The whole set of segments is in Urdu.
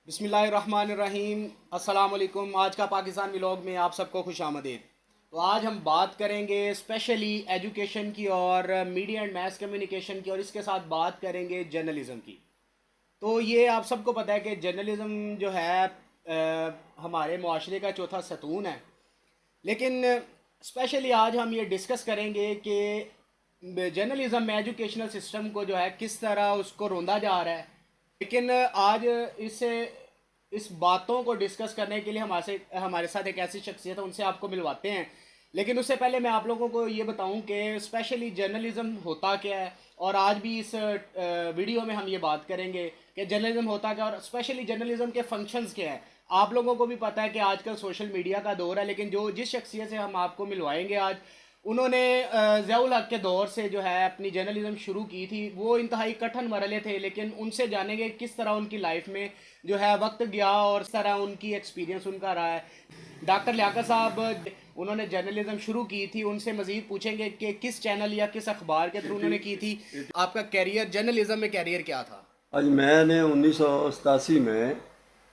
بسم اللہ الرحمن الرحیم، السلام علیکم۔ آج کا پاکستان ولاگ میں آپ سب کو خوش آمدید۔ تو آج ہم بات کریں گے اسپیشلی ایجوکیشن کی اور میڈیا اینڈ میس کمیونیکیشن کی، اور اس کے ساتھ بات کریں گے جرنلزم کی۔ تو یہ آپ سب کو پتہ ہے کہ جرنلزم جو ہے ہمارے معاشرے کا چوتھا ستون ہے، لیکن اسپیشلی آج ہم یہ ڈسکس کریں گے کہ جرنلزم میں ایجوکیشنل سسٹم کو جو ہے کس طرح اس کو روندا جا رہا ہے۔ لیکن آج اس باتوں کو ڈسکس کرنے کے لیے ہمارے ساتھ ایک ایسی شخصیت ہے، ان سے آپ کو ملواتے ہیں۔ لیکن اس سے پہلے میں آپ لوگوں کو یہ بتاؤں کہ اسپیشلی جرنلزم ہوتا کیا ہے، اور آج بھی اس ویڈیو میں ہم یہ بات کریں گے کہ جرنلزم ہوتا کیا، اور اسپیشلی جرنلزم کے فنکشنز کیا ہیں۔ آپ لوگوں کو بھی پتہ ہے کہ آج کل سوشل میڈیا کا دور ہے، لیکن جس شخصیت سے ہم آپ کو ملوائیں گے آج، انہوں نے ضیاء الحق کے دور سے جو ہے اپنی جرنلزم شروع کی تھی۔ وہ انتہائی کٹھن مرحلے تھے، لیکن ان سے جانیں گے کس طرح ان کی لائف میں جو ہے وقت گیا اور اس طرح ان کی ایکسپیرینس ان کا رہا ہے۔ ڈاکٹر لیاقت صاحب، انہوں نے جرنلزم شروع کی تھی، ان سے مزید پوچھیں گے کہ کس چینل یا کس اخبار کے تھرو انہوں نے کی تھی۔ آپ کا کیریئر جرنلزم میں کیریئر کیا تھا؟ میں نے 1987 میں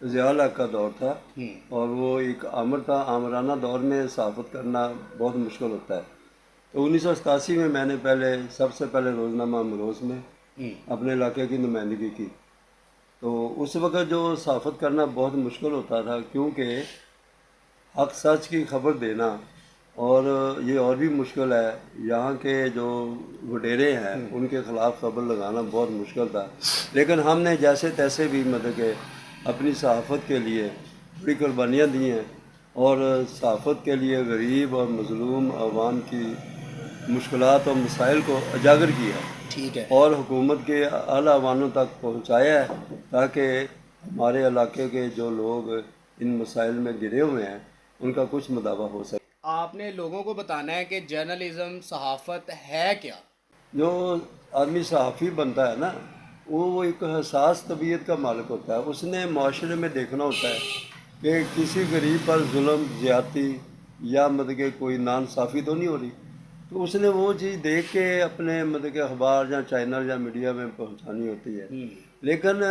ضیاء الحق کا دور تھا، اور وہ ایک آمر تھا۔ آمرانہ دور میں صحافت کرنا بہت مشکل ہوتا ہے۔ تو 1987 میں نے سب سے پہلے روزنامہ امروز میں اپنے علاقے کی نمائندگی کی۔ تو اس وقت جو صحافت کرنا بہت مشکل ہوتا تھا، کیونکہ حق سچ کی خبر دینا، اور یہ اور بھی مشکل ہے، یہاں کے جو وڈیرے ہیں ان کے خلاف خبر لگانا بہت مشکل تھا۔ لیکن ہم نے جیسے تیسے بھی کہ اپنی صحافت کے لیے بڑی قربانیاں دی ہیں، اور صحافت کے لیے غریب اور مظلوم عوام کی مشکلات اور مسائل کو اجاگر کیا، ٹھیک ہے۔ اور حکومت کے اعلیٰ ایوانوں تک پہنچایا ہے، تاکہ ہمارے علاقے کے جو لوگ ان مسائل میں گرے ہوئے ہیں ان کا کچھ مداوع ہو سکے۔ آپ نے لوگوں کو بتانا ہے کہ جرنلزم صحافت ہے کیا۔ جو آدمی صحافی بنتا ہے نا، وہ ایک حساس طبیعت کا مالک ہوتا ہے۔ اس نے معاشرے میں دیکھنا ہوتا ہے کہ کسی غریب پر ظلم، زیادتی یا کہ کوئی ناانصافی تو نہیں ہو رہی۔ تو اس نے وہ چیز دیکھ کے اپنے کہ اخبار یا چینل یا میڈیا میں پہنچانی ہوتی ہے۔ لیکن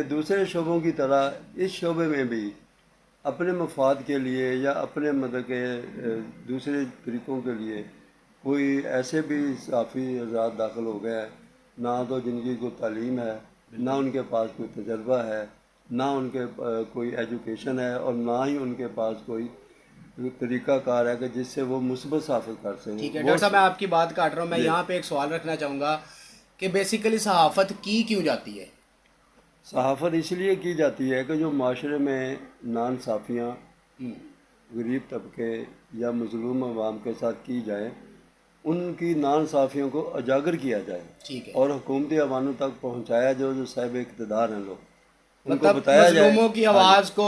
دوسرے شعبوں کی طرح اس شعبے میں بھی اپنے مفاد کے لیے یا اپنے کہ دوسرے طریقوں کے لیے کوئی ایسے بھی صحافی حضرات داخل ہو گئے ہیں، نہ تو جن کی کوئی تعلیم ہے، نہ ان کے پاس کوئی تجربہ ہے، نہ ان کے کوئی ایجوکیشن ہے، اور نہ ہی ان کے پاس کوئی طریقہ کار ہے کہ جس سے وہ مثبت صحافت کر سکیں۔ ٹھیک ہے ڈاکٹر صاحب، میں آپ کی بات کاٹ رہا ہوں۔ میں یہاں پہ ایک سوال رکھنا چاہوں گا کہ بیسیکلی صحافت کی کیوں جاتی ہے؟ صحافت اس لیے کی جاتی ہے کہ جو معاشرے میں ناانصافیاں غریب طبقے یا مظلوم عوام کے ساتھ کی جائیں، ان کی ناانصافیوں کو اجاگر کیا جائے، ٹھیک ہے، اور حکومتی ایوانوں تک پہنچایا جو صاحب اقتدار ہیں لوگ، ان کو مطلب بتایا جائے۔ مظلوموں کی آواز کو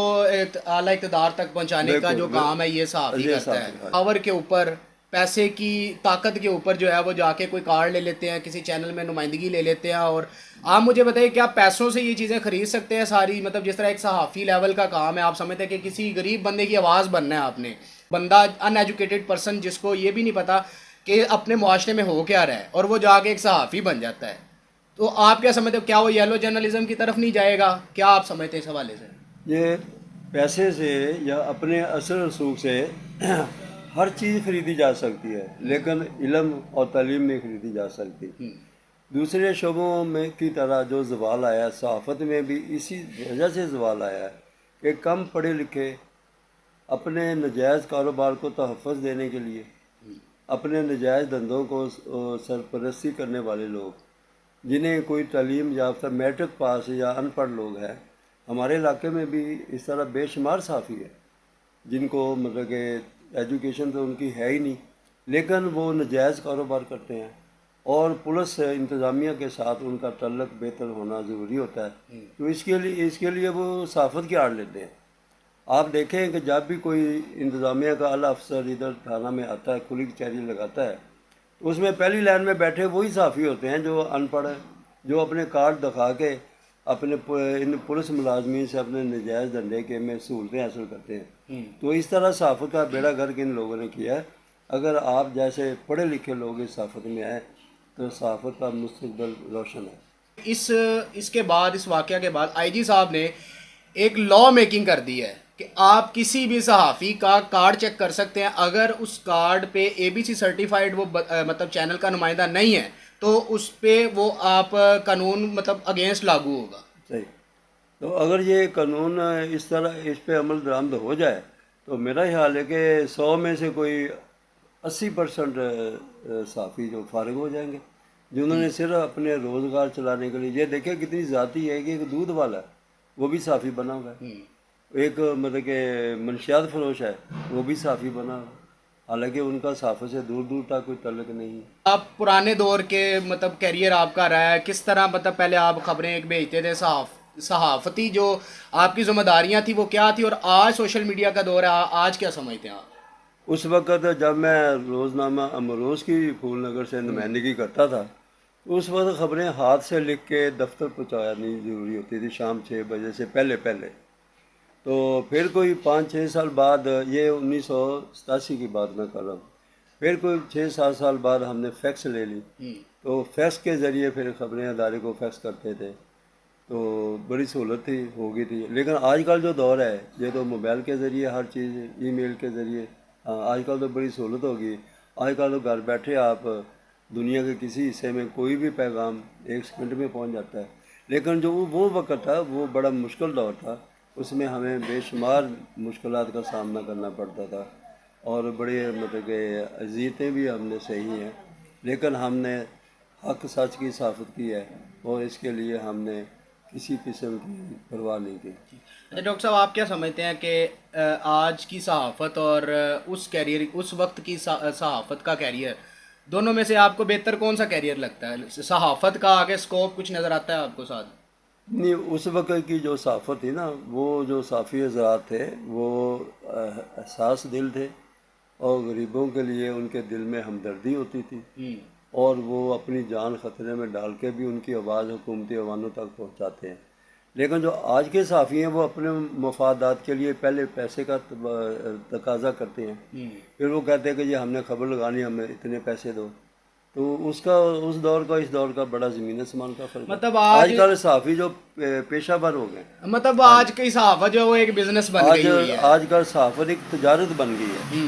اعلیٰ اقتدار تک پہنچانے کا جو کام ہے یہ صحافی کرتا ہے۔ پاور کے اوپر، پیسے کی طاقت کے اوپر جو ہے وہ جا کے کوئی کارڈ لے لیتے ہیں، کسی چینل میں نمائندگی لے لیتے ہیں، اور آپ مجھے بتائیے کیا پیسوں سے یہ چیزیں خرید سکتے ہیں ساری؟ مطلب جس طرح ایک صحافی لیول کا کام ہے، آپ سمجھتے ہیں کہ کسی غریب بندے کی آواز بننا ہے آپ نے، بندہ ان ایجوکیٹڈ پرسن جس کو یہ بھی نہیں پتا کہ اپنے معاشرے میں ہو کیا رہا ہے، اور وہ جا کے ایک صحافی بن جاتا ہے، تو آپ کیا سمجھتے ہو؟ کیا وہ یلو جرنلزم کی طرف نہیں جائے گا؟ کیا آپ سمجھتے ہیں اس حوالے سے؟ یہ پیسے سے یا اپنے اثر رسوخ سے ہر چیز خریدی جا سکتی ہے، لیکن علم اور تعلیم نہیں خریدی جا سکتی۔ دوسرے شعبوں میں کی طرح جو زوال آیا، صحافت میں بھی اسی وجہ سے زوال آیا ہے کہ کم پڑھے لکھے اپنے نجائز کاروبار کو تحفظ دینے کے لیے، اپنے نجائز دھندوں کو سرپرستی کرنے والے لوگ، جنہیں کوئی تعلیم یافتہ میٹرک پاس یا ان پڑھ لوگ ہیں، ہمارے علاقے میں بھی اس طرح بے شمار صحافی ہے جن کو کہ ایجوکیشن تو ان کی ہے ہی نہیں، لیکن وہ نجائز کاروبار کرتے ہیں، اور پولیس انتظامیہ کے ساتھ ان کا تعلق بہتر ہونا ضروری ہوتا ہے۔ تو اس کے لیے وہ صحافت کی آڑ لیتے ہیں۔ آپ دیکھیں کہ جب بھی کوئی انتظامیہ کا اعلیٰ افسر ادھر تھانہ میں آتا ہے، کھلی کچہری لگاتا ہے، تو اس میں پہلی لائن میں بیٹھے وہی صحافی ہوتے ہیں جو ان پڑھ، جو اپنے کارڈ دکھا کے اپنے ان پولیس ملازمین سے اپنے نجائز دھندے کے میں سہولتیں حاصل کرتے ہیں۔ تو اس طرح صحافت کا بیڑا گرک ان لوگوں نے کیا ہے۔ اگر آپ جیسے پڑھے لکھے لوگ اس صحافت میں آئیں تو صحافت کا مستقبل روشن ہے۔ اس کے بعد، اس واقعہ کے بعد آئی جی صاحب نے ایک لا میکنگ کر دی ہے کہ آپ کسی بھی صحافی کا کارڈ چیک کر سکتے ہیں، اگر اس کارڈ پہ ABC سرٹیفائیڈ وہ مطلب چینل کا نمائندہ نہیں ہے تو اس پہ وہ آپ قانون مطلب اگینسٹ لاگو ہوگا. صحیح. تو اگر یہ قانون اس طرح اس پہ عمل درآمد ہو جائے تو میرا خیال ہے کہ 100 میں سے کوئی 80% صحافی جو فارغ ہو جائیں گے، جنہوں نے صرف اپنے روزگار چلانے کے لیے. یہ دیکھیں کتنی ذاتی ہے کہ ایک دودھ والا ہے وہ بھی صحافی بنا ہوا ہے، ایک مطلب کہ منشیات فروش ہے وہ بھی صحافی بنا ہوا ہے، حالانکہ ان کا صحافت سے دور دور تک کوئی تعلق نہیں ہے. آپ پرانے دور کے مطلب کیریئر آپ کا رہا ہے، کس طرح مطلب پہلے آپ خبریں ایک بھیجتے تھے، صحافتی جو آپ کی ذمہ داریاں تھیں وہ کیا تھی، اور آج سوشل میڈیا کا دور ہے، آج کیا سمجھتے ہیں آپ؟ اس وقت جب میں روزنامہ امروز کی پھول نگر سے نمائندگی کرتا تھا، اس وقت خبریں ہاتھ سے لکھ کے دفتر پہنچانی ضروری ہوتی تھی شام 6 بجے سے پہلے. تو پھر کوئی 5-6 سال بعد، یہ 1987 کی بات میں کر رہا ہوں، پھر کوئی 6-7 سال بعد ہم نے فیکس لے لی. تو فیکس کے ذریعے پھر خبریں ادارے کو فیکس کرتے تھے، تو بڑی سہولت تھی، ہو گئی تھی. لیکن آج کل جو دور ہے یہ تو موبائل کے ذریعے ہر چیز، ای میل کے ذریعے، آج کل تو بڑی سہولت ہوگی. آج کل تو گھر بیٹھے آپ دنیا کے کسی حصے میں کوئی بھی پیغام 1 سیکنڈ میں پہنچ جاتا ہے. لیکن جو وہ وقت تھا وہ بڑا مشکل دور تھا، اس میں ہمیں بے شمار مشکلات کا سامنا کرنا پڑتا تھا، اور بڑے مطلب کہ اذیتیں بھی ہم نے سہی ہیں، لیکن ہم نے حق سچ کی صحافت کی ہے اور اس کے لیے ہم نے کسی قسم کی پرواہ نہیں کی. اچھا ڈاکٹر صاحب، آپ کیا سمجھتے ہیں کہ آج کی صحافت اور اس وقت کی صحافت کا کیریئر، دونوں میں سے آپ کو بہتر کون سا کیریئر لگتا ہے؟ صحافت کا آگے اسکوپ کچھ نظر آتا ہے آپ کو ساتھ؟ نہیں، اس وقت کی جو صحافت تھی نا، وہ جو صحافی حضرات تھے وہ حساس دل تھے، اور غریبوں کے لیے ان کے دل میں ہمدردی ہوتی تھی، اور وہ اپنی جان خطرے میں ڈال کے بھی ان کی آواز حکومتی ایوانوں تک پہنچاتے ہیں. لیکن جو آج کے صحافی ہیں وہ اپنے مفادات کے لیے پہلے پیسے کا تقاضا کرتے ہیں، پھر وہ کہتے ہیں کہ یہ ہم نے خبر لگانی، ہمیں اتنے پیسے دو. تو اس دور کا اس دور کا بڑا زمین آسمان کا فرق ہے. مطلب آج کل صحافی جو پیشہ ور ہو گئے، مطلب آج کی صحافت جو ہے وہ ایک بزنس بن گئی ہوئی ہے. آج کل صحافت ایک تجارت بن گئی ہے.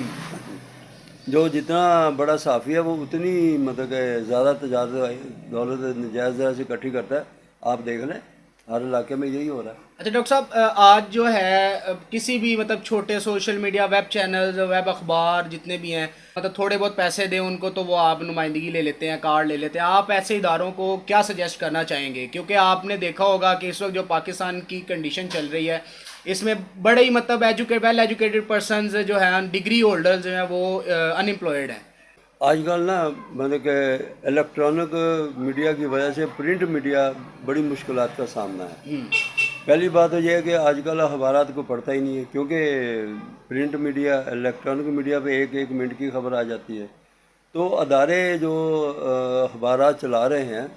جو جتنا بڑا صحافی ہے وہ اتنی مطلب کہ زیادہ تجارت دولت نجائز سے اکٹھی کرتا ہے. آپ دیکھ لیں ہر علاقے میں یہی ہو رہا ہے. اچھا ڈاکٹر صاحب، آج جو ہے کسی بھی مطلب چھوٹے social media, web channels, web اخبار جتنے بھی ہیں، مطلب تھوڑے بہت پیسے دیں ان کو تو وہ آپ نمائندگی لے لیتے ہیں، کارڈ لے لیتے ہیں. آپ ایسے اداروں کو کیا سجیسٹ کرنا چاہیں گے؟ کیونکہ آپ نے دیکھا ہوگا کہ اس وقت جو پاکستان کی کنڈیشن چل رہی ہے، اس میں بڑے ہی مطلب ویل ایجوکیٹڈ پرسنز جو ہیں، ڈگری ہولڈرز جو ہیں، وہ ان امپلائڈ ہیں. آج کل نا مطلب کہ الیکٹرانک میڈیا کی وجہ سے پرنٹ میڈیا بڑی مشکلات کا سامنا ہے. پہلی بات تو یہ ہے کہ آج کل اخبارات کو پڑھتا ہی نہیں ہے، کیونکہ پرنٹ میڈیا، الیکٹرانک میڈیا پہ 1 منٹ کی خبر آ جاتی ہے. تو ادارے جو اخبارات چلا رہے ہیں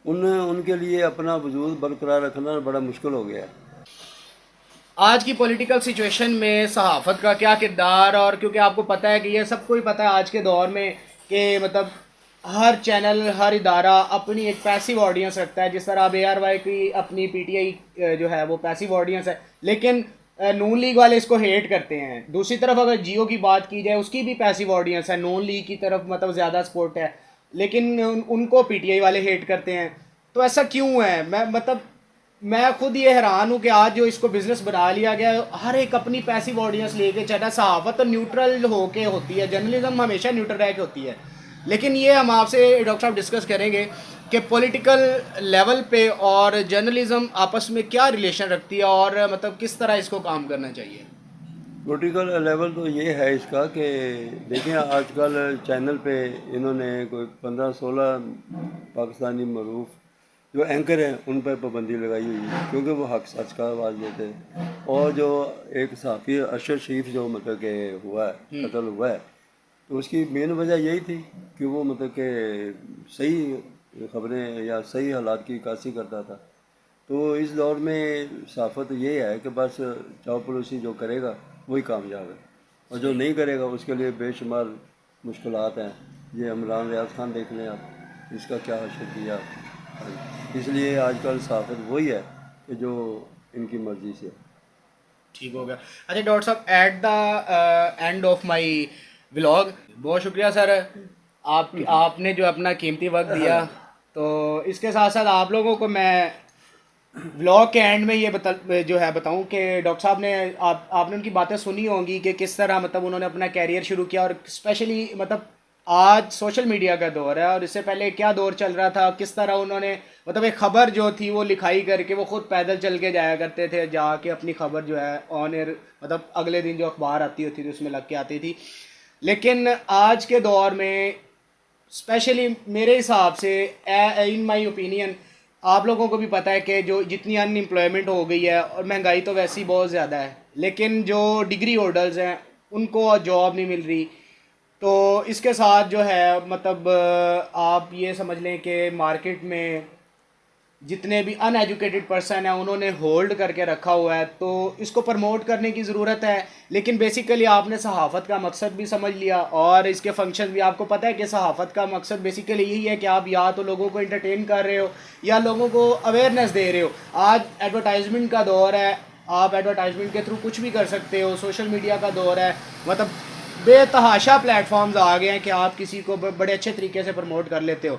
ان کے لیے اپنا وجود برقرار رکھنا بڑا مشکل ہو گیا ہے. آج کی پولیٹیکل سچویشن میں صحافت کا کیا کردار؟ اور کیونکہ آپ کو پتہ ہے کہ یہ سب کو ہی پتہ ہے آج کے دور میں کہ مطلب ہر چینل، ہر ادارہ اپنی ایک پیسیو آڈینس رکھتا ہے. جس طرح اب ARY کی اپنی PTI جو ہے وہ پیسیو آڈینس ہے، لیکن نون لیگ والے اس کو ہیٹ کرتے ہیں. دوسری طرف اگر جیو کی بات کی جائے، اس کی بھی پیسیو آڈینس ہے، نون لیگ کی طرف مطلب زیادہ سپورٹ ہے، لیکن ان کو PTI والے ہیٹ کرتے ہیں. تو ایسا کیوں ہے؟ میں خود یہ حیران ہوں کہ آج جو اس کو بزنس بنا لیا گیا، ہر ایک اپنی پیسیو آڈینس لے کے چلا. صحافت نیوٹرل ہو کے ہوتی ہے، جرنلزم ہمیشہ نیوٹرل رہ کے ہوتی ہے. لیکن یہ ہم آپ سے ڈاکٹر صاحب ڈسکس کریں گے کہ پولیٹیکل لیول پہ اور جرنلزم آپس میں کیا ریلیشن رکھتی ہے، اور مطلب کس طرح اس کو کام کرنا چاہیے. پولیٹیکل لیول تو یہ ہے اس کا کہ دیکھیں آج کل چینل پہ انہوں نے کوئی 15-16 پاکستانی معروف جو اینکر ہیں ان پر پابندی لگائی ہوئی ہے، کیونکہ وہ حق سچ کا آواز دیتے ہیں. اور جو ایک صحافی ارشد شریف جو مطلب کہ ہوا ہے، قتل ہوا ہے، تو اس کی مین وجہ یہی تھی کہ وہ مطلب کہ صحیح خبریں یا صحیح حالات کی عکاسی کرتا تھا. تو اس دور میں صحافت یہ ہے کہ بس چاپلوسی جو کرے گا وہی کامیاب ہے، اور جو نہیں کرے گا اس کے لیے بے شمار مشکلات ہیں. یہ عمران ریاض خان دیکھ لیں آپ، اس کا کیا حشر کیا. اس لیے آج کل صحافت وہی ہے کہ جو ان کی مرضی سے ٹھیک ہو گیا. اچھا ڈاکٹر صاحب at the end of my vlog بہت شکریہ سر آپ نے جو اپنا قیمتی وقت دیا. تو اس کے ساتھ ساتھ آپ لوگوں کو میں ولاگ کے اینڈ میں یہ جو ہے بتاؤں کہ ڈاکٹر صاحب نے آپ نے ان کی باتیں سنی ہوں گی کہ کس طرح مطلب انہوں نے اپنا کیریئر شروع کیا, اور اسپیشلی مطلب آج سوشل میڈیا کا دور ہے اور اس سے پہلے کیا دور چل رہا تھا, کس طرح انہوں نے مطلب ایک خبر جو تھی وہ لکھائی کر کے وہ خود پیدل چل کے جایا کرتے تھے, جا کے اپنی خبر جو ہے آن ایئر مطلب اگلے دن جو اخبار آتی ہوتی تھی اس میں لگ کے آتی تھی. لیکن آج کے دور میں اسپیشلی میرے حساب سے ان مائی اوپینین آپ لوگوں کو بھی پتہ ہے کہ جو جتنی ان امپلائمنٹ ہو گئی ہے اور مہنگائی تو ویسے ہی بہت زیادہ ہے, لیکن جو ڈگری ہولڈرز ہیں ان کو جاب نہیں مل رہی. تو اس کے ساتھ جو ہے مطلب آپ یہ سمجھ لیں کہ مارکیٹ میں جتنے بھی ان ایجوکیٹڈ پرسن ہیں انہوں نے ہولڈ کر کے رکھا ہوا ہے. تو اس کو پروموٹ کرنے کی ضرورت ہے, لیکن بیسیکلی آپ نے صحافت کا مقصد بھی سمجھ لیا اور اس کے فنکشن بھی آپ کو پتہ ہے کہ صحافت کا مقصد بیسیکلی یہی ہے کہ آپ یا تو لوگوں کو انٹرٹین کر رہے ہو یا لوگوں کو اویئرنیس دے رہے ہو. آج ایڈورٹائزمنٹ کا دور ہے, آپ ایڈورٹائزمنٹ کے تھرو کچھ بھی کر سکتے ہو. سوشل میڈیا کا دور ہے, مطلب بے تحاشا پلیٹ فارمز آ گئے ہیں کہ آپ کسی کو بڑے اچھے طریقے سے پروموٹ کر لیتے ہو.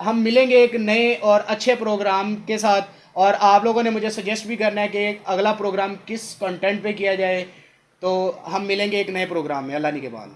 ہم ملیں گے ایک نئے اور اچھے پروگرام کے ساتھ, اور آپ لوگوں نے مجھے سجیسٹ بھی کرنا ہے کہ اگلا پروگرام کس کنٹینٹ پہ کیا جائے. تو ہم ملیں گے ایک نئے پروگرام میں. اللہ نگہبان.